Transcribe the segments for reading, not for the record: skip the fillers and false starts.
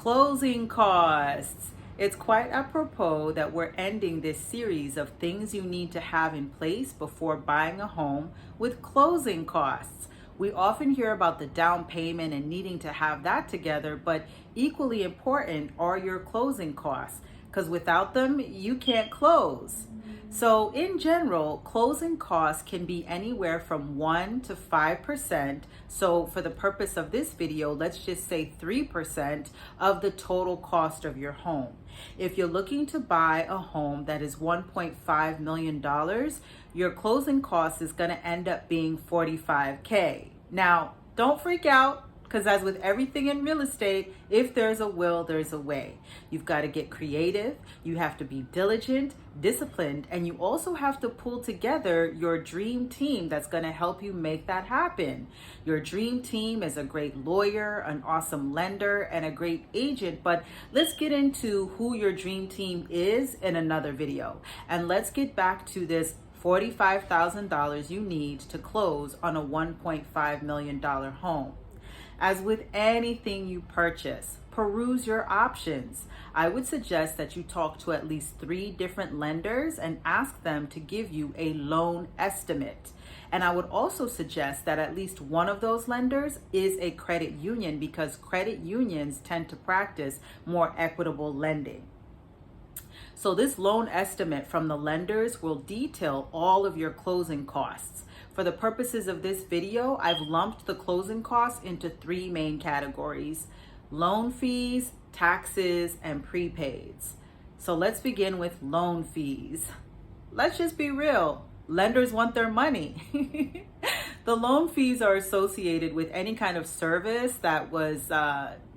Closing costs. It's quite apropos that we're ending this series of things you need to have in place before buying a home with closing costs. We often hear about the down payment and needing to have that together, but equally important are your closing costs, because without them, you can't close. So in general, closing costs can be anywhere from 1 to 5%. So for the purpose of this video, let's just say 3% of the total cost of your home. If you're looking to buy a home that is $1.5 million, your closing cost is going to end up being $45K. Now, don't freak out, because as with everything in real estate, if there's a will, there's a way. You've got to get creative, you have to be diligent, disciplined, and you also have to pull together your dream team that's going to help you make that happen. Your dream team is a great lawyer, an awesome lender, and a great agent, but let's get into who your dream team is in another video. And let's get back to this $45,000 you need to close on a $1.5 million home. As with anything you purchase, peruse your options. I would suggest that you talk to at least 3 different lenders and ask them to give you a loan estimate. And I would also suggest that at least one of those lenders is a credit union, because credit unions tend to practice more equitable lending. So this loan estimate from the lenders will detail all of your closing costs. For the purposes of this video, I've lumped the closing costs into 3 main categories: loan fees, taxes, and prepaids. So let's begin with loan fees. Let's just be real. Lenders want their money. The loan fees are associated with any kind of service that was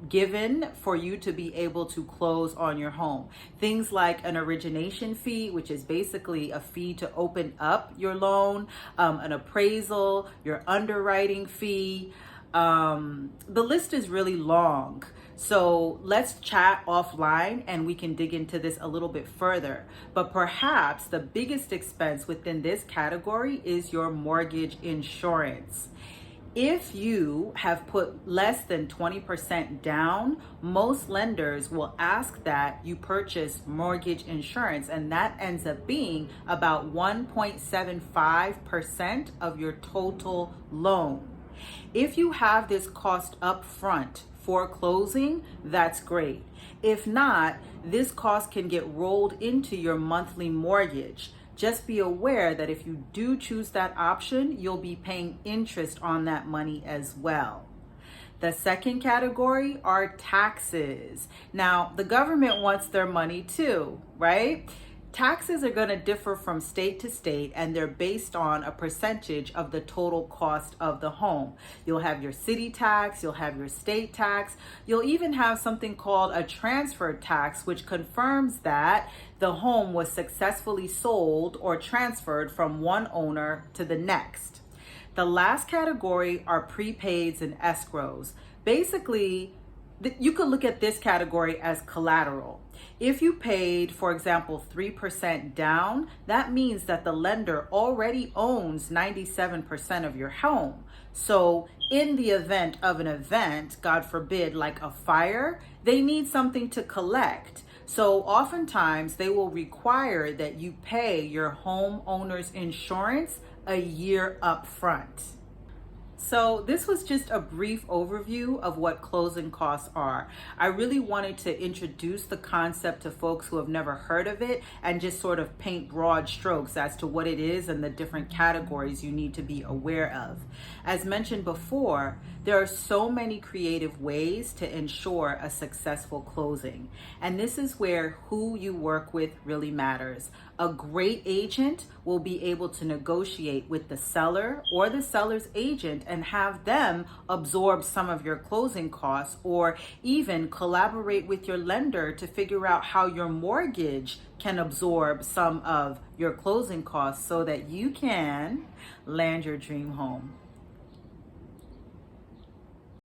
given for you to be able to close on your home. Things like an origination fee, which is basically a fee to open up your loan, an appraisal, your underwriting fee. The list is really long. So let's chat offline and we can dig into this a little bit further. But perhaps the biggest expense within this category is your mortgage insurance. If you have put less than 20% down, most lenders will ask that you purchase mortgage insurance, and that ends up being about 1.75% of your total loan. If you have this cost up front for closing, that's great. If not, this cost can get rolled into your monthly mortgage. Just be aware that if you do choose that option, you'll be paying interest on that money as well. The second category are taxes. Now, the government wants their money too, right? Taxes are going to differ from state to state, and they're based on a percentage of the total cost of the home. You'll have your city tax, you'll have your state tax, you'll even have something called a transfer tax, which confirms that the home was successfully sold or transferred from one owner to the next. The last category are prepaids and escrows. Basically, you could look at this category as collateral. If you paid, for example, 3% down, that means that the lender already owns 97% of your home. So in the event of an event, God forbid, like a fire, they need something to collect. So oftentimes they will require that you pay your homeowner's insurance a year up front. So this was just a brief overview of what closing costs are. I really wanted to introduce the concept to folks who have never heard of it and just sort of paint broad strokes as to what it is and the different categories you need to be aware of. As mentioned before, there are so many creative ways to ensure a successful closing. And this is where who you work with really matters. A great agent will be able to negotiate with the seller or the seller's agent and have them absorb some of your closing costs, or even collaborate with your lender to figure out how your mortgage can absorb some of your closing costs so that you can land your dream home.